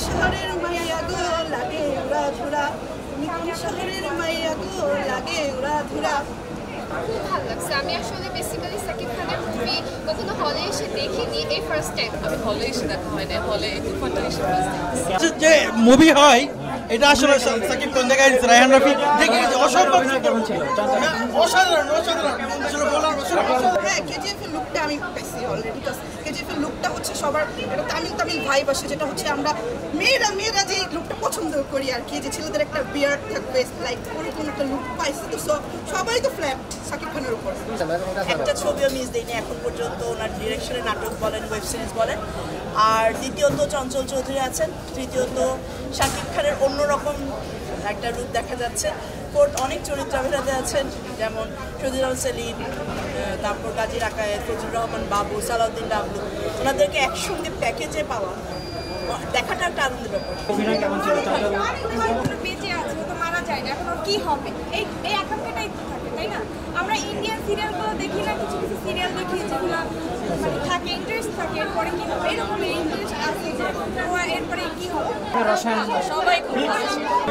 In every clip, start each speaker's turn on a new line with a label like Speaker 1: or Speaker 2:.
Speaker 1: শহরের মাইয়া গো লাগে উড়া ধুরা, তুমি কোন শহরের মাইয়া গো লাগে উড়া ধুরা।
Speaker 2: খুব ভালো লাগছে। আমি আসলে বেসিক্যালি সাকিব খানের মুভি কখনো হলে এসে দেখিনি, এই ফার্স্ট টাইম। আমি হলে এসে দেখা হয় না, হলে
Speaker 3: যে মুভি হয় এটা আসলে সাকিব খান দেখা যাচ্ছে রায়হান রাফি দেখে অসম্ভব অসাধারণ অসাধারণ আসলে বলার
Speaker 1: হ্যাঁ, কেজিএফ এর লুকটা আমি পেয়েছি অলরেডি। বিকজ কেজিএফ এর লুকটা হচ্ছে সবার একটা তামিল তামিল ভাইব আসে, যেটা হচ্ছে আমরা মেয়েরা যে লুকটা পছন্দ করি আর কি, যে ছেলেদের একটা বিয়ার্ড থাকবে, লাইক ওরকম একটা লুক পাইছি। তো সবাই তো ফ্ল্যাট সাকিব খানের উপর।
Speaker 4: একটা ছবিও মিস দেয়নি এখন পর্যন্ত, ওনার ডিরেকশনে নাটক বলেন, ওয়েব সিরিজ বলেন। আর দ্বিতীয়ত চঞ্চল চৌধুরী আছেন, তৃতীয়ত শাকিব খানের অন্যরকম একটা রূপ দেখা যাচ্ছে। অনেক চরিত্রাভিনেতা আছেন, যেমন শহীদুল সেলিম, তারপর গাজী রাকায়েত, ফজলুর রহমান বাবু, সালাউদ্দিন ডাবলু। ওনাদেরকে একসঙ্গে প্যাকেজে পাওয়া দেখাটা একটা আনন্দের ব্যাপার।
Speaker 2: বেঁচে আছে, ও তো মারা যায় না, এখন ওর কি হবে এই আকাঙ্ক্ষাটাই থাকে, তাই না? আমরা ইন্ডিয়ান সিরিয়ালগুলো দেখি না, কিছু কিছু সিরিয়াল দেখি যেগুলো মানে থাকে, ইন্টারেস্ট থাকে, এরপরে কি হবে, এরকম ইন্টারেস্ট আছে যে এরপরে কি হবে। সবাই খুব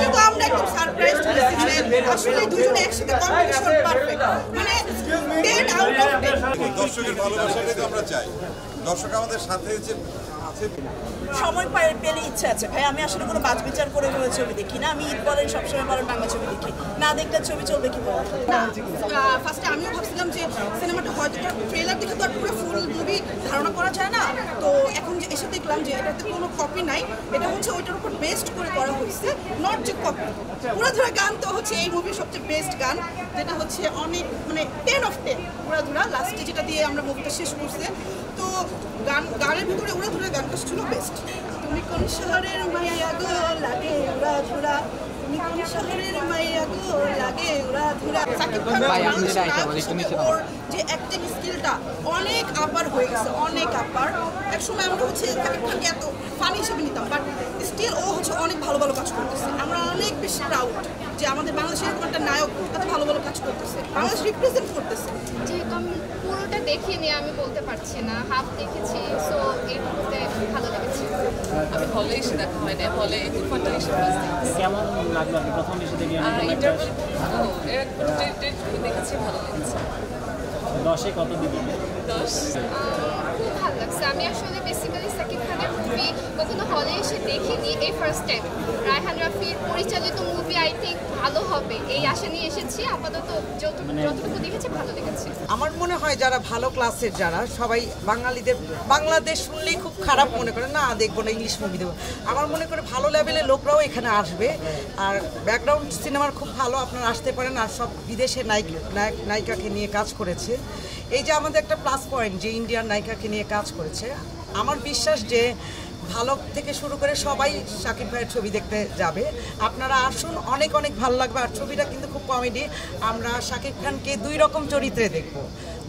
Speaker 1: কিন্তু আমরা একদম সারপ্রাইজ হয়েছি, মানে আসলে দুজনে একসাথে কম্বিনেশন পারফেক্ট, মানে 10 আউট অফ 10।
Speaker 5: দর্শকের ভালোবাসাটাই তো আমরা চাই, দর্শক আমাদের সাথে যে আছে।
Speaker 4: সময় পেলে ইচ্ছে আছে ভাই, আমি আসলে কোনো বাজ বিচার করে কোনো ছবি দেখি না। আমি ঈদ বলেন, সবসময় বলেন, বাংলা ছবি দেখি না, দেখলে ছবি চলবে কি বলে
Speaker 1: না। ফার্স্টে আমিও ভাবছিলাম যে সিনেমাটা হয়তো ট্রেলার দেখে তো আর পুরো ফুল মুভি ধারণা করা যায় না। তো এখন যে এসে দেখলাম যে এটাতে কোনো কপি নাই, এটা হচ্ছে ওইটার উপর বেস্ট করে করা হয়েছে, নট যে কপি। উড়াধুরা গান তো হচ্ছে এই মুভির সবচেয়ে বেস্ট গান, যেটা হচ্ছে অনেক মানে 10 অফ 10 উড়াধুরা, লাস্টে যেটা দিয়ে আমরা মুভিটা শেষ করছে। তো গানের ভিতরে উড়াধুরা গানটা ছিল বেস্ট। তুমি কোন শহরের মাইয়া গো লাগে উড়া ধুরা, তুমি কোন শহরের মাইয়া গো লাগে উড়া ধুরা। সাকিব খান ওর যে অ্যাক্টিং স্কিলটা অনেক আপার হয়ে গেছে, অনেক আপার। একসময় আমরা হচ্ছে সাকিব খানকে এত ফানি হিসেবে নিতাম, বাট স্টিল ও হচ্ছে অনেক ভালো ভালো কাজ করতেছে। আমরা অনেক বেশি প্রাউড যে আমাদের বাংলাদেশের এরকম একটা নায়ক এত ভালো ভালো কাজ করতেছে, বাংলাদেশ রিপ্রেজেন্ট করতেছে।
Speaker 2: যেহেতু আমি পুরোটা দেখিনি, আমি বলতে পারছি না, হাফ দেখেছি, সো এই মুভিতে ভালো লেগেছে। আমি হলে এসে দেখা হয় না, হলে
Speaker 6: কেমন লাগলো আপনি প্রথম এসে দেখে?
Speaker 2: দেখেছি, ভালো লেগেছে।
Speaker 6: 10-এ কত দিবেন?
Speaker 2: 10। খুব ভালো লাগছে। আমি আসলে বেসিক্যালি সাকিব খানের মুভি কখনো হলে এসে দেখিনি, এই ফার্স্ট টাইম। রায়হান রাফির পরিচালিত মুভি আই থিঙ্ক ভালো হবে, এই আশা নিয়ে এসেছি। আপাতত যতটুকু দেখেছি ভালো লেগেছে।
Speaker 7: আমার মনে হয় যারা ভালো ক্লাসের, যারা সবাই বাঙালিদের বাংলাদেশ শুনলেই খুব খারাপ মনে করে, না দেখবো না, ইংলিশ মুভি দেবো। আমার মনে করে ভালো লেভেলের লোকরাও এখানে আসবে। আর ব্যাকগ্রাউন্ড সিনেমার খুব ভালো, আপনারা আসতে পারেন। আর সব বিদেশের নায়িকাকে নিয়ে কাজ করেছে। এই যে আমাদের একটা প্লাস পয়েন্ট যে ইন্ডিয়ান নায়িকাকে নিয়ে কাজ করেছে। আমার বিশ্বাস যে ভালো থেকে শুরু করে সবাই শাকিব ভাইয়ের ছবি দেখতে যাবে। আপনারা আসুন, অনেক অনেক ভালো লাগবে। আর ছবিটা কিন্তু খুব কমেডি। আমরা শাকিব খানকে 2 রকম চরিত্রে দেখব।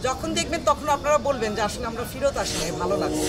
Speaker 7: যখন দেখবেন তখন আপনারা বলবেন যে আসলে আমরা ফেরত আসলে ভালো লাগবে।